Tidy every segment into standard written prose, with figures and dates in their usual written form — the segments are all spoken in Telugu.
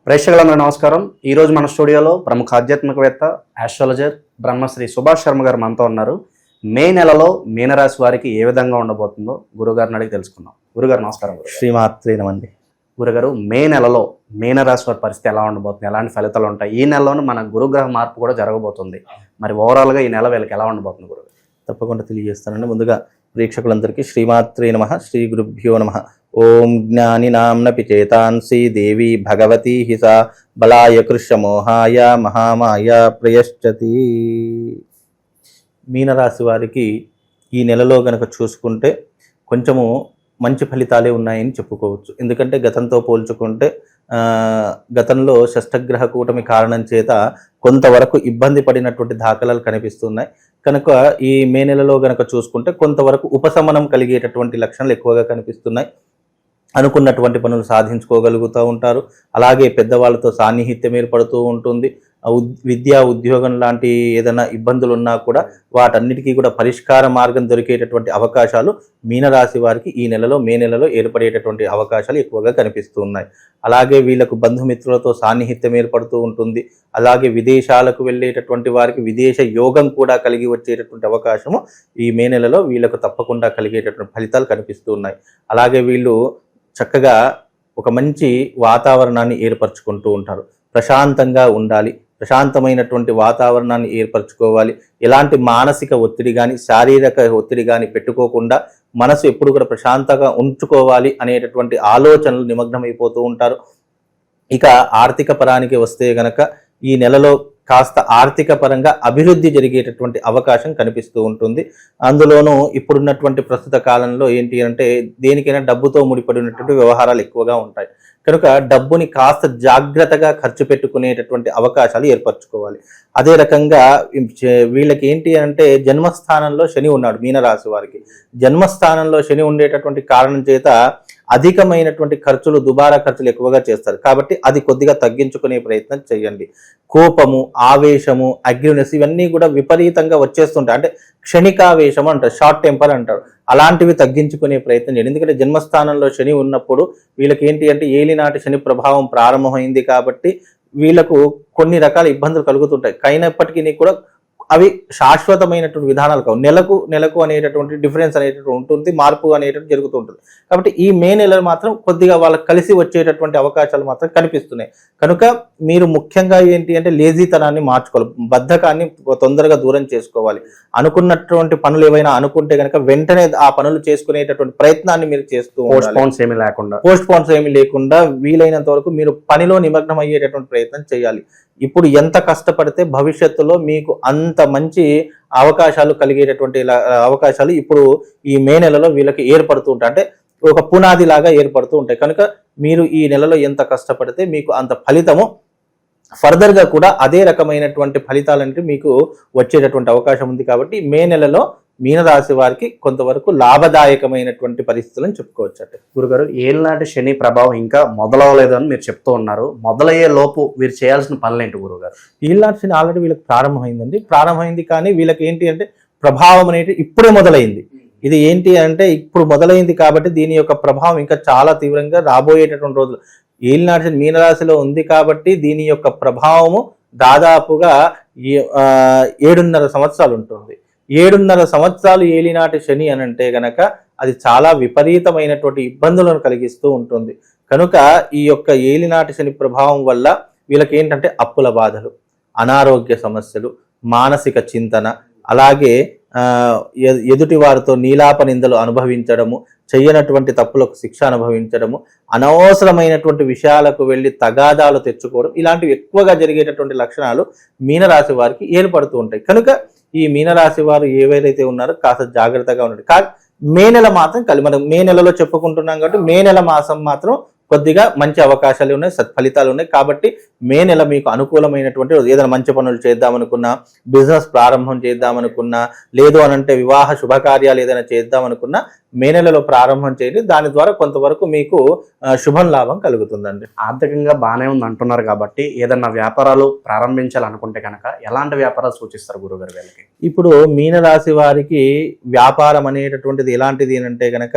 ప్రేక్షకులందరూ నమస్కారం. ఈరోజు మన స్టూడియోలో ప్రముఖ ఆధ్యాత్మికవేత్త ఆస్ట్రాలజర్ బ్రహ్మశ్రీ సుభాష్ శర్మ గారు మనతో ఉన్నారు. మే నెలలో మీనరాశి వారికి ఏ విధంగా ఉండబోతుందో గురుగారిని అడిగి తెలుసుకుందాం. గురుగారు నమస్కారం. శ్రీమాత్రే నమండి. గురుగారు, మే నెలలో మీనరాశి వారి పరిస్థితి ఎలా ఉండబోతుంది, ఎలాంటి ఫలితాలు ఉంటాయి? ఈ నెలలోనే మన గురుగ్రహ మార్పు కూడా జరగబోతుంది. మరి ఓవరాల్గా ఈ నెల వీళ్ళకి ఎలా ఉండబోతుంది గురుగారు? తప్పకుండా తెలియజేస్తానండి. ముందుగా ప్రేక్షకులందరికీ శ్రీమాత్రే నమః, శ్రీ గురుభ్యో నమః. ఓం జ్ఞాని నామ్నపి చేతాంసి దేవి భగవతి హిసా బలాయ కృష్ణమోహాయ మహామాయ ప్రయశ్చతి. మీనరాశి వారికి ఈ నెలలో గనక చూసుకుంటే కొంచెము మంచి ఫలితాలే ఉన్నాయని చెప్పుకోవచ్చు. ఎందుకంటే గతంతో పోల్చుకుంటే గతంలో షష్టగ్రహ కూటమి కారణం చేత కొంతవరకు ఇబ్బంది పడినటువంటి దాఖలాలు కనిపిస్తున్నాయి. కనుక ఈ మే నెలలో గనక చూసుకుంటే కొంతవరకు ఉపశమనం కలిగేటటువంటి లక్షణాలు ఎక్కువగా కనిపిస్తున్నాయి. అనుకున్నటువంటి పనులు సాధించుకోగలుగుతూ ఉంటారు. అలాగే పెద్దవాళ్ళతో సాన్నిహిత్యం ఏర్పడుతూ ఉంటుంది. విద్యా ఉద్యోగం లాంటి ఏదైనా ఇబ్బందులు ఉన్నా కూడా వాటన్నిటికీ కూడా పరిష్కార మార్గం దొరికేటటువంటి అవకాశాలు మీనరాశి వారికి ఈ నెలలో మే నెలలో ఏర్పడేటటువంటి అవకాశాలు ఎక్కువగా కనిపిస్తూ ఉన్నాయి. అలాగే వీళ్ళకు బంధుమిత్రులతో సాన్నిహిత్యం ఏర్పడుతూ ఉంటుంది. అలాగే విదేశాలకు వెళ్ళేటటువంటి వారికి విదేశ యోగం కూడా కలిగి వచ్చేటటువంటి అవకాశము ఈ మే నెలలో వీళ్ళకు తప్పకుండా కలిగేటటువంటి ఫలితాలు కనిపిస్తూ ఉన్నాయి. అలాగే వీళ్ళు చక్కగా ఒక మంచి వాతావరణాన్ని ఏర్పరచుకుంటూ ఉంటారు. ప్రశాంతంగా ఉండాలి, ప్రశాంతమైనటువంటి వాతావరణాన్ని ఏర్పరచుకోవాలి. ఎలాంటి మానసిక ఒత్తిడి కానీ శారీరక ఒత్తిడి కానీ పెట్టుకోకుండా మనసు ఎప్పుడు కూడా ప్రశాంతంగా ఉంచుకోవాలి అనేటటువంటి ఆలోచనలు నిమగ్నమైపోతూ ఉంటారు. ఇక ఆర్థిక పరానికి వస్తే గనక ఈ నెలలో కాస్త ఆర్థిక పరంగా అభివృద్ధి జరిగేటటువంటి అవకాశం కనిపిస్తూ ఉంటుంది. అందులోనూ ఇప్పుడున్నటువంటి ప్రస్తుత కాలంలో ఏంటి అంటే దేనికైనా డబ్బుతో ముడిపడినటువంటి వ్యవహారాలు ఎక్కువగా ఉంటాయి. కనుక డబ్బుని కాస్త జాగ్రత్తగా ఖర్చు పెట్టుకునేటటువంటి అవకాశాలు ఏర్పరచుకోవాలి. అదే రకంగా వీళ్ళకి ఏంటి అంటే జన్మస్థానంలో శని ఉన్నాడు మీనరాశి వారికి. జన్మస్థానంలో శని ఉండేటటువంటి కారణం చేత అధికమైనటువంటి ఖర్చులు, దుబారా ఖర్చులు ఎక్కువగా చేస్తారు. కాబట్టి అది కొద్దిగా తగ్గించుకునే ప్రయత్నం చేయండి. కోపము, ఆవేశము, అగ్రెసివ్నెస్ ఇవన్నీ కూడా విపరీతంగా వచ్చేస్తుంటాయి. అంటే క్షణికావేశం అంటారు, షార్ట్ టెంపర్ అంటారు. అలాంటివి తగ్గించుకునే ప్రయత్నం చేయండి. ఎందుకంటే జన్మస్థానంలో శని ఉన్నప్పుడు వీళ్ళకి ఏంటి అంటే ఏలినాటి శని ప్రభావం ప్రారంభమైంది కాబట్టి వీళ్ళకు కొన్ని రకాల ఇబ్బందులు కలుగుతుంటాయి. అయినప్పటికీ కూడా అవి శాశ్వతమైనటువంటి విధానాలు కావు. నెలకు అనేటటువంటి డిఫరెన్స్ అనేటటువంటి ఉంటుంది, మార్పు అనేటటువంటి జరుగుతుంటుంది. కాబట్టి ఈ మే నెలలో మాత్రం కొద్దిగా వాళ్ళకి కలిసి వచ్చేటటువంటి అవకాశాలు మాత్రం కనిపిస్తున్నాయి. కనుక మీరు ముఖ్యంగా ఏంటి అంటే లేజీతనాన్ని మార్చుకోవాలి, బద్ధకాన్ని తొందరగా దూరం చేసుకోవాలి. అనుకున్నటువంటి పనులు ఏవైనా అనుకుంటే కనుక వెంటనే ఆ పనులు చేసుకునేటటువంటి ప్రయత్నాన్ని మీరు చేస్తూ పోస్ట్ పోన్స్ ఏమీ లేకుండా వీలైనంత వరకు మీరు పనిలో నిమగ్నం అయ్యేటటువంటి ప్రయత్నం చేయాలి. ఇప్పుడు ఎంత కష్టపడితే భవిష్యత్తులో మీకు అంత మంచి అవకాశాలు కలిగేటటువంటి అవకాశాలు ఇప్పుడు ఈ మే నెలలో వీళ్ళకి ఏర్పడుతూ ఉంటాయి. అంటే ఒక పునాది లాగా ఏర్పడుతూ ఉంటాయి. కనుక మీరు ఈ నెలలో ఎంత కష్టపడితే మీకు అంత ఫలితము ఫర్దర్గా కూడా అదే రకమైనటువంటి ఫలితాలంటే మీకు వచ్చేటటువంటి అవకాశం ఉంది. కాబట్టి మే నెలలో మీనరాశి వారికి కొంతవరకు లాభదాయకమైనటువంటి పరిస్థితులను చెప్పుకోవచ్చు. అంటే గురుగారు, ఏళ్ళనాటి శని ప్రభావం ఇంకా మొదలవలేదు అని మీరు చెప్తూ ఉన్నారు. మొదలయ్యే లోపు వీరు చేయాల్సిన పనులు ఏంటి గురుగారు? ఏళ్ళనాటి శని ఆల్రెడీ వీళ్ళకి ప్రారంభమైంది. కానీ వీళ్ళకి ఏంటి అంటే ప్రభావం అనేది ఇప్పుడే మొదలైంది. ఇది ఏంటి అంటే ఇప్పుడు మొదలైంది కాబట్టి దీని యొక్క ప్రభావం ఇంకా చాలా తీవ్రంగా రాబోయేటటువంటి రోజులు. ఏళ్ళనాటి శని మీనరాశిలో ఉంది కాబట్టి దీని యొక్క ప్రభావము దాదాపుగా 7.5 సంవత్సరాలు ఉంటుంది. 7.5 సంవత్సరాలు ఏలినాటి శని అని అంటే గనక అది చాలా విపరీతమైనటువంటి ఇబ్బందులను కలిగిస్తూ ఉంటుంది. కనుక ఈ యొక్క ఏలినాటి శని ప్రభావం వల్ల వీళ్ళకి ఏంటంటే అప్పుల బాధలు, అనారోగ్య సమస్యలు, మానసిక చింతన, అలాగే ఎదుటి వారితో నీలాప నిందలు అనుభవించడము, చెయ్యనటువంటి తప్పులకు శిక్ష అనుభవించడము, అనవసరమైనటువంటి విషయాలకు వెళ్ళి తగాదాలు తెచ్చుకోవడం, ఇలాంటివి ఎక్కువగా జరిగేటటువంటి లక్షణాలు మీనరాశి వారికి ఏర్పడుతూ ఉంటాయి. కనుక ఈ మీనరాశి వారు ఏవైతే ఉన్నారో కాస్త జాగ్రత్తగా ఉండండి. మే నెల మాత్రం మనం మే నెలలో చెప్పుకుంటున్నాం కాబట్టి మే నెల మాసం మాత్రం కొద్దిగా మంచి అవకాశాలు ఉన్నాయి, సత్ఫలితాలు ఉన్నాయి. కాబట్టి మే నెల మీకు అనుకూలమైనటువంటి ఏదైనా మంచి పనులు చేద్దామనుకున్నా, బిజినెస్ ప్రారంభం చేద్దామనుకున్నా, లేదు అనంటే వివాహ శుభకార్యాలు ఏదైనా చేద్దామనుకున్నా మే నెలలో ప్రారంభం చేయండి. దాని ద్వారా కొంతవరకు మీకు శుభం లాభం కలుగుతుందండి. ఆర్థికంగా బాగానే ఉంది అంటున్నారు కాబట్టి ఏదన్నా వ్యాపారాలు ప్రారంభించాలనుకుంటే కనుక ఎలాంటి వ్యాపారాలు సూచిస్తారు గురుగారు వీళ్ళకి? ఇప్పుడు మీనరాశి వారికి వ్యాపారం అనేటటువంటిది ఎలాంటిది అంటే కనుక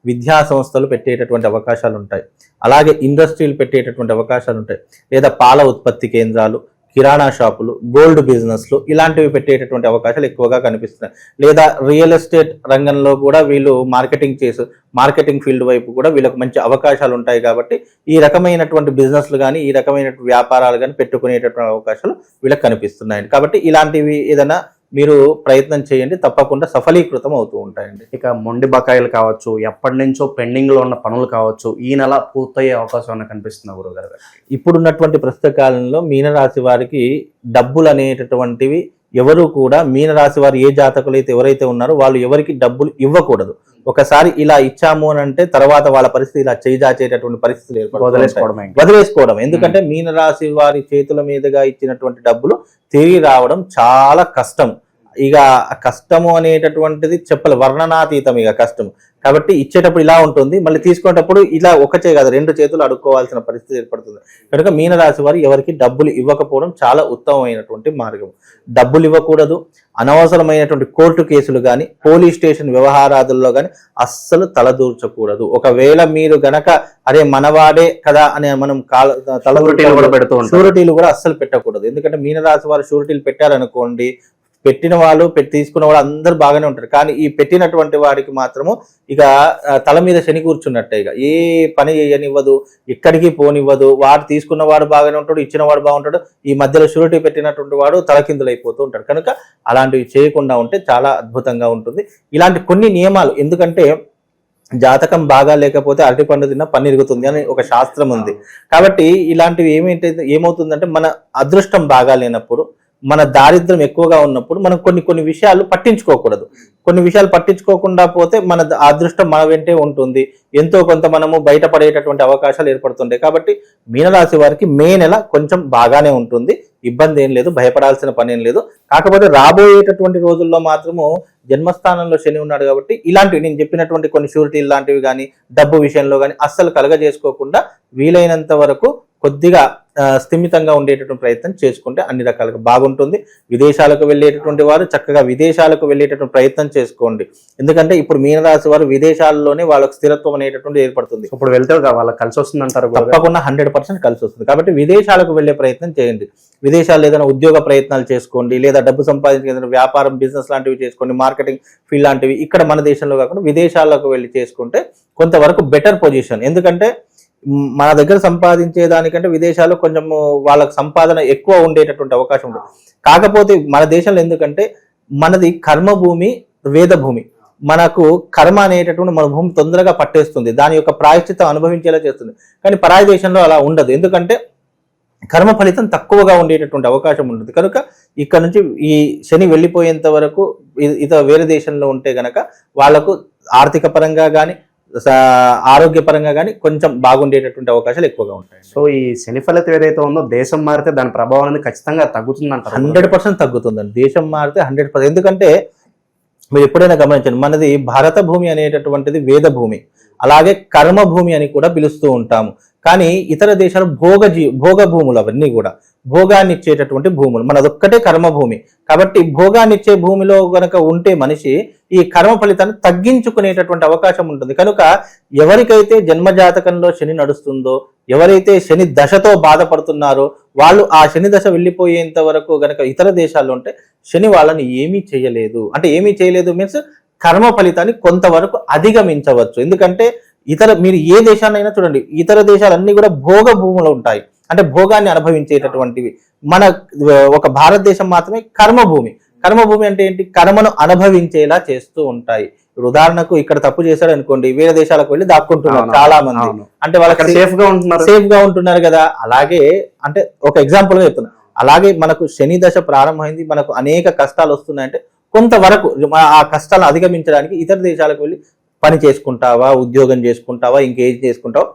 విద్యా సంస్థలు పెట్టేటటువంటి అవకాశాలు ఉంటాయి, అలాగే ఇండస్ట్రీలు పెట్టేటటువంటి అవకాశాలు ఉంటాయి, లేదా పాల ఉత్పత్తి కేంద్రాలు, కిరాణా షాపులు, గోల్డ్ బిజినెస్లు ఇలాంటివి పెట్టేటటువంటి అవకాశాలు ఎక్కువగా కనిపిస్తున్నాయి. లేదా రియల్ ఎస్టేట్ రంగంలో కూడా వీళ్ళు మార్కెటింగ్ ఫీల్డ్ వైపు కూడా వీళ్ళకి మంచి అవకాశాలు ఉంటాయి. కాబట్టి ఈ రకమైనటువంటి బిజినెస్లు కానీ ఈ రకమైనటువంటి వ్యాపారాలు కానీ పెట్టుకునేటటువంటి అవకాశాలు వీళ్ళకి కనిపిస్తున్నాయండి. కాబట్టి ఇలాంటివి ఏదైనా మీరు ప్రయత్నం చేయండి, తప్పకుండా సఫలీకృతం అవుతూ ఉంటాయండి. ఇక మొండి బకాయిలు కావచ్చు, ఎప్పటి నుంచో పెండింగ్ లో ఉన్న పనులు కావచ్చు, ఈ నెల పూర్తయ్యే అవకాశం ఏమైనా కనిపిస్తుంది గురుగారు? ఇప్పుడున్నటువంటి ప్రస్తుత కాలంలో మీనరాశి వారికి డబ్బులు అనేటటువంటివి ఎవరు కూడా, మీనరాశి వారు ఏ జాతకులు అయితే ఎవరైతే ఉన్నారో వాళ్ళు ఎవరికి డబ్బులు ఇవ్వకూడదు. ఒకసారి ఇలా ఇచ్చాము అని అంటే తర్వాత వాళ్ళ పరిస్థితి ఇలా చేజాచేటటువంటి పరిస్థితులు వదిలేసుకోవడం. ఎందుకంటే మీనరాశి వారి చేతుల మీదుగా ఇచ్చినటువంటి డబ్బులు తిరిగి రావడం చాలా కష్టం. ఇక కష్టము అనేటటువంటిది చెప్పలే, వర్ణనాతీతం ఇక కష్టం. కాబట్టి ఇచ్చేటప్పుడు ఇలా ఉంటుంది, మళ్ళీ తీసుకునేటప్పుడు ఇలా ఒకటే కాదు 2 చేతులు అడుక్కోవాల్సిన పరిస్థితి ఏర్పడుతుంది. కనుక మీనరాశి వారు ఎవరికి డబ్బులు ఇవ్వకపోవడం చాలా ఉత్తమమైనటువంటి మార్గం. డబ్బులు ఇవ్వకూడదు, అనవసరమైనటువంటి కోర్టు కేసులు కానీ పోలీస్ స్టేషన్ వ్యవహారాదుల్లో కానీ అస్సలు తలదూర్చకూడదు. ఒకవేళ మీరు గనక అరే మనవాడే కదా అని మనం షూరిటీలు కూడా అస్సలు పెట్టకూడదు. ఎందుకంటే మీనరాశి వారు షూరిటీలు పెట్టారనుకోండి, పెట్టిన వాళ్ళు తీసుకున్న వాళ్ళు అందరూ బాగానే ఉంటారు, కానీ ఈ పెట్టినటువంటి వాడికి మాత్రము ఇక తల మీద శని కూర్చున్నట్టే. ఇక ఏ పని చేయనివ్వదు, ఎక్కడికి పోనివ్వదు. వాడు తీసుకున్నవాడు బాగానే ఉంటాడు, ఇచ్చినవాడు బాగుంటాడు, ఈ మధ్యలో షూరిటీ పెట్టినటువంటి వాడు తలకిందులైపోతూ ఉంటాడు. కనుక అలాంటివి చేయకుండా ఉంటే చాలా అద్భుతంగా ఉంటుంది. ఇలాంటి కొన్ని నియమాలు, ఎందుకంటే జాతకం బాగా లేకపోతే అరటిపండు తిన్న పన్ను ఇరుగుతుంది అని ఒక శాస్త్రం ఉంది. కాబట్టి ఇలాంటివి ఏమవుతుందంటే మన అదృష్టం బాగా లేనప్పుడు, మన దారిద్ర్యం ఎక్కువగా ఉన్నప్పుడు మనం కొన్ని విషయాలు పట్టించుకోకూడదు. కొన్ని విషయాలు పట్టించుకోకుండా పోతే మన అదృష్టం మన వెంటే ఉంటుంది, ఎంతో కొంత మనము బయటపడేటటువంటి అవకాశాలు ఏర్పడుతుంటాయి. కాబట్టి మీనరాశి వారికి మే నెల కొంచెం బాగానే ఉంటుంది, ఇబ్బంది ఏం లేదు, భయపడాల్సిన పని ఏం లేదు. కాకపోతే రాబోయేటటువంటి రోజుల్లో మాత్రము జన్మస్థానంలో శని ఉన్నాడు కాబట్టి ఇలాంటివి నేను చెప్పినటువంటి కొన్ని షూరిటీలు లాంటివి కానీ డబ్బు విషయంలో కానీ అస్సలు కలగజేసుకోకుండా వీలైనంత వరకు కొద్దిగా స్థిమితంగా ఉండేటటువంటి ప్రయత్నం చేసుకుంటే అన్ని రకాలుగా బాగుంటుంది. విదేశాలకు వెళ్ళేటటువంటి వారు చక్కగా విదేశాలకు వెళ్ళేటటువంటి ప్రయత్నం చేసుకోండి. ఎందుకంటే ఇప్పుడు మీనరాశి వారు విదేశాల్లోనే వాళ్ళకి స్థిరత్వం అనేటటువంటి ఏర్పడుతుంది. ఇప్పుడు వెళ్తే వాళ్ళకి కలిసి వస్తుంది అంటారు? తప్పకుండా 100% కలిసి వస్తుంది. కాబట్టి విదేశాలకు వెళ్ళే ప్రయత్నం చేయండి. విదేశాల్లో ఏదైనా ఉద్యోగ ప్రయత్నాలు చేసుకోండి, లేదా డబ్బు సంపాదించే వ్యాపారం బిజినెస్ లాంటివి చేసుకోండి, మార్కెటింగ్ ఫీల్డ్ లాంటివి ఇక్కడ మన దేశంలో కాకుండా విదేశాలకు వెళ్ళి చేసుకుంటే కొంతవరకు బెటర్ పొజిషన్. ఎందుకంటే మన దగ్గర సంపాదించే దానికంటే విదేశాల్లో కొంచెం వాళ్ళకి సంపాదన ఎక్కువ ఉండేటటువంటి అవకాశం ఉంటుంది. కాకపోతే మన దేశంలో ఎందుకంటే మనది కర్మభూమి, వేద భూమి. మనకు కర్మ అనేటటువంటి మన భూమి తొందరగా పట్టేస్తుంది, దాని యొక్క ప్రాయశ్చిత్తం అనుభవించేలా చేస్తుంది. కానీ పరాయి దేశంలో అలా ఉండదు, ఎందుకంటే కర్మ ఫలితం తక్కువగా ఉండేటటువంటి అవకాశం ఉంటుంది. కనుక ఇక్కడ నుంచి ఈ శని వెళ్ళిపోయేంత వరకు వేరే దేశంలో ఉంటే గనక వాళ్లకు ఆర్థిక పరంగా కానీ ఆరోగ్యపరంగా కానీ కొంచెం బాగుండేటటువంటి అవకాశాలు ఎక్కువగా ఉంటాయి. సో ఈ శని ఫలితం ఏదైతే ఉందో దేశం మారితే దాని ప్రభావం అనేది ఖచ్చితంగా తగ్గుతుందంట. 100% తగ్గుతుందండి. దేశం మారితే 100%. ఎందుకంటే మీరు ఎప్పుడైనా గమనించండి, మనది భారత భూమి అనేటటువంటిది వేద భూమి, అలాగే కర్మ భూమి అని కూడా పిలుస్తూ ఉంటాము. కానీ ఇతర దేశాలు భోగ భూములు, అవన్నీ కూడా భోగాన్ని ఇచ్చేటటువంటి భూములు. మనదొక్కటే కర్మభూమి. కాబట్టి భోగాన్ని ఇచ్చే భూమిలో గనక ఉంటే మనిషి ఈ కర్మ ఫలితాన్ని తగ్గించుకునేటటువంటి అవకాశం ఉంటుంది. కనుక ఎవరికైతే జన్మజాతకంలో శని నడుస్తుందో, ఎవరైతే శని దశతో బాధపడుతున్నారో వాళ్ళు ఆ శని దశ వెళ్ళిపోయేంత వరకు గనక ఇతర దేశాల్లో ఉంటే శని వాళ్ళని ఏమీ చేయలేదు. అంటే ఏమీ చేయలేదు మీన్స్ కర్మ ఫలితాన్ని కొంతవరకు అధిగమించవచ్చు. ఎందుకంటే మీరు ఏ దేశాన్నైనా చూడండి, ఇతర దేశాలన్నీ కూడా భోగ భూములు ఉంటాయి, అంటే భోగాన్ని అనుభవించేటటువంటివి. మన ఒక భారతదేశం మాత్రమే కర్మభూమి. కర్మభూమి అంటే ఏంటి? కర్మను అనుభవించేలా చేస్తూ ఉంటాయి. ఇప్పుడు ఉదాహరణకు ఇక్కడ తప్పు చేశాడు అనుకోండి, వేరే దేశాలకు వెళ్ళి దాక్కుంటున్నారు చాలా మంది, అంటే వాళ్ళకి సేఫ్ గా ఉంటున్నారు కదా. అలాగే అంటే ఒక ఎగ్జాంపుల్ గా చెప్తున్నా, అలాగే మనకు శని దశ ప్రారంభమైంది, మనకు అనేక కష్టాలు వస్తున్నాయంటే కొంతవరకు ఆ కష్టాలను అధిగమించడానికి ఇతర దేశాలకు వెళ్ళి పని చేసుకుంటావా, ఉద్యోగం చేసుకుంటావా, ఇంకేం చేసుకుంటావా,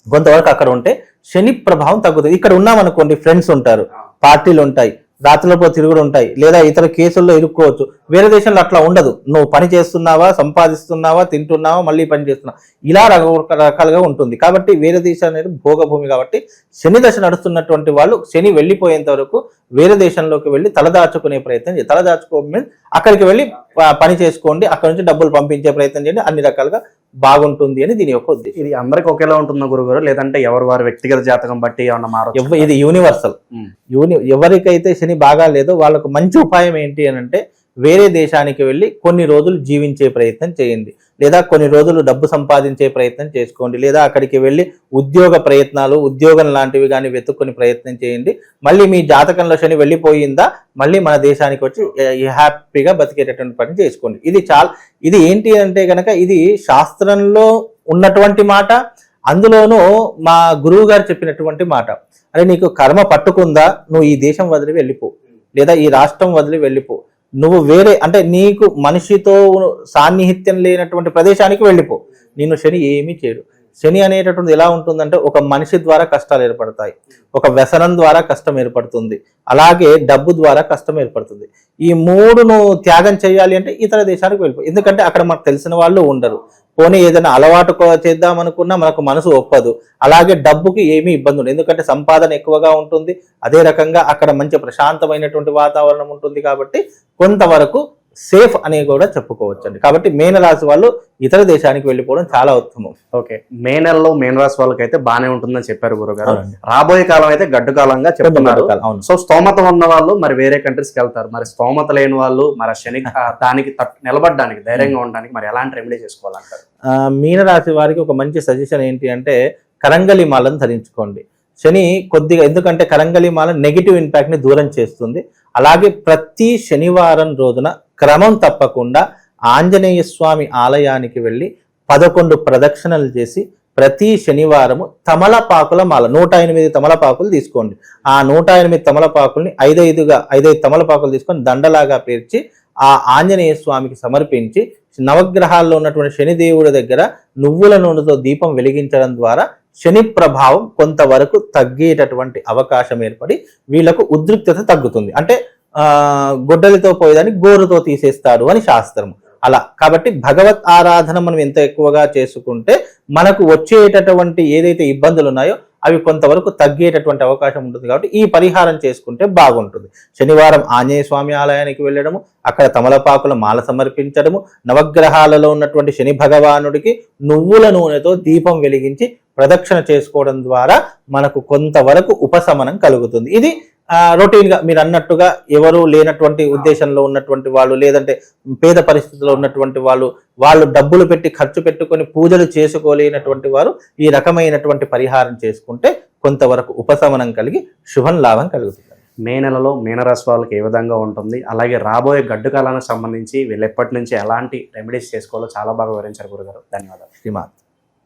కొంతవరకు అక్కడ ఉంటే శని ప్రభావం తగ్గుతుంది. ఇక్కడ ఉన్నామనుకోండి, ఫ్రెండ్స్ ఉంటారు, పార్టీలు ఉంటాయి, రాత్రులపో తిరుగుడు ఉంటాయి, లేదా ఇతర కేసుల్లో ఇరుక్కోవచ్చు. వేరే దేశంలో అట్లా ఉండదు. నువ్వు పని చేస్తున్నావా, సంపాదిస్తున్నావా, తింటున్నావా, మళ్ళీ పని చేస్తున్నావా, ఇలా రకరకాలుగా ఉంటుంది. కాబట్టి వేరే దేశం అనేది భోగభూమి. కాబట్టి శని దశ నడుస్తున్నటువంటి వాళ్ళు శని వెళ్ళిపోయేంత వరకు వేరే దేశంలోకి వెళ్ళి తలదాచుకునే ప్రయత్నం చేయండి. తలదాచుకోమని అక్కడికి వెళ్ళి పని చేసుకోండి, అక్కడ నుంచి డబ్బులు పంపించే ప్రయత్నం చేయండి. అన్ని రకాలుగా బాగుంటుంది అని దీని యొక్క ఉద్దేశం. ఇది అందరికి ఒకేలా ఉంటుందా గురుగారు, లేదంటే ఎవరు వారి వ్యక్తిగత జాతకం బట్టి ఏమన్నా మారచ్చు? ఇది యూనివర్సల్. ఎవరికైతే శని బాగా లేదో వాళ్ళకు మంచి ఉపాయం ఏంటి అని అంటే, వేరే దేశానికి వెళ్ళి కొన్ని రోజులు జీవించే ప్రయత్నం చేయండి, లేదా కొన్ని రోజులు డబ్బు సంపాదించే ప్రయత్నం చేసుకోండి, లేదా అక్కడికి వెళ్ళి ఉద్యోగం లాంటివి కానీ వెతుక్కుని ప్రయత్నం చేయండి. మళ్ళీ మీ జాతకంలో శని వెళ్ళిపోయిందా, మళ్ళీ మన దేశానికి వచ్చి హ్యాపీగా బతికేటటువంటి పని చేసుకోండి. ఇది ఏంటి అంటే కనుక ఇది శాస్త్రంలో ఉన్నటువంటి మాట, అందులోనూ మా గురువు గారు చెప్పినటువంటి మాట. అరే నీకు కర్మ పట్టుకుందా, నువ్వు ఈ దేశం వదిలి వెళ్ళిపో, లేదా ఈ రాష్ట్రం వదిలి వెళ్ళిపో, నువ్వు వేరే అంటే నీకు మనిషితో సాన్నిహిత్యం లేనటువంటి ప్రదేశానికి వెళ్ళిపో, నిన్ను శని ఏమీ చేయడు. శని అనేటటువంటిది ఎలా ఉంటుందంటే, ఒక మనిషి ద్వారా కష్టాలు ఏర్పడతాయి, ఒక వ్యసనం ద్వారా కష్టం ఏర్పడుతుంది, అలాగే డబ్బు ద్వారా కష్టం ఏర్పడుతుంది. ఈ మూడును త్యాగం చేయాలి అంటే ఇతర దేశానికి వెళ్ళిపో, ఎందుకంటే అక్కడ మనకు తెలిసిన వాళ్ళు ఉండరు. పోనీ ఏదైనా అలవాటు చేద్దాం అనుకున్నా మనకు మనసు ఒప్పదు. అలాగే డబ్బుకి ఏమీ ఇబ్బంది ఉండదు, ఎందుకంటే సంపాదన ఎక్కువగా ఉంటుంది. అదే రకంగా అక్కడ మంచి ప్రశాంతమైనటువంటి వాతావరణం ఉంటుంది. కాబట్టి కొంతవరకు సేఫ్ అని కూడా చెప్పుకోవచ్చండి. కాబట్టి మీనరాశి వాళ్ళు ఇతర దేశానికి వెళ్ళిపోవడం చాలా ఉత్తమం. ఓకే, మే నెలలో మీనరాశి వాళ్ళకి అయితే బాగానే ఉంటుందని చెప్పారు గురుగారు. రాబోయే కాలం అయితే గడ్డు కాలంగా చెప్తున్నారు. సో స్తోమత ఉన్న వాళ్ళు మరి వేరే కంట్రీస్కి వెళ్తారు, మరి స్తోమత లేని వాళ్ళు మరి శని దానికి నిలబడడానికి ధైర్యంగా ఉండడానికి మరి ఎలాంటి రెమెడీ చేసుకోవాలంటారు? మీనరాశి వారికి ఒక మంచి సజెషన్ ఏంటి అంటే, కరంగలి మాలను ధరించుకోండి. శని కొద్దిగా, ఎందుకంటే కరంగలి మాల నెగిటివ్ ఇంపాక్ట్ ని దూరం చేస్తుంది. అలాగే ప్రతి శనివారం రోజున క్రమం తప్పకుండా ఆంజనేయ స్వామి ఆలయానికి వెళ్ళి 11 ప్రదక్షిణలు చేసి ప్రతి శనివారము తమలపాకుల మాల 108 తమలపాకులు తీసుకోండి. ఆ 108 తమలపాకుల్ని 5 తమలపాకులు తీసుకొని దండలాగా పేర్చి ఆ ఆంజనేయ స్వామికి సమర్పించి నవగ్రహాల్లో ఉన్నటువంటి శనిదేవుడి దగ్గర నువ్వుల నూనెతో దీపం వెలిగించడం ద్వారా శని ప్రభావం కొంతవరకు తగ్గేటటువంటి అవకాశం ఏర్పడి వీళ్లకు ఉద్రిక్తత తగ్గుతుంది. అంటే గొడ్డలితో పోయేదాన్ని గోరుతో తీసేస్తాడు అని శాస్త్రం. అలా కాబట్టి భగవత్ ఆరాధన మనం ఎంత ఎక్కువగా చేసుకుంటే మనకు వచ్చేటటువంటి ఏదైతే ఇబ్బందులు ఉన్నాయో అవి కొంతవరకు తగ్గేటటువంటి అవకాశం ఉంటుంది. కాబట్టి ఈ పరిహారం చేసుకుంటే బాగుంటుంది. శనివారం ఆంజనేయ స్వామి ఆలయానికి వెళ్ళడము, అక్కడ తమలపాకుల మాల సమర్పించడము, నవగ్రహాలలో ఉన్నటువంటి శని భగవానుడికి నువ్వుల నూనెతో దీపం వెలిగించి ప్రదక్షిణ చేసుకోవడం ద్వారా మనకు కొంతవరకు ఉపశమనం కలుగుతుంది. ఇది రొటీన్ గా మీరు అన్నట్టుగా ఎవరు లేనటువంటి ఉద్దేశంలో ఉన్నటువంటి వాళ్ళు, లేదంటే పేద పరిస్థితుల్లో ఉన్నటువంటి వాళ్ళు డబ్బులు పెట్టి ఖర్చు పెట్టుకొని పూజలు చేసుకోలేనటువంటి వారు ఈ రకమైనటువంటి పరిహారం చేసుకుంటే కొంతవరకు ఉపశమనం కలిగి శుభం లాభం కలుగుతుంది. మే నెలలో మీనరాశి వాళ్ళకి ఏ విధంగా ఉంటుంది, అలాగే రాబోయే గడ్డు కాలానికి సంబంధించి వీళ్ళు ఎప్పటి నుంచి ఎలాంటి రెమెడీస్ చేసుకోవాలో చాలా బాగా వివరించారు గురుగారు. ధన్యవాదాలు. శ్రీమాన్.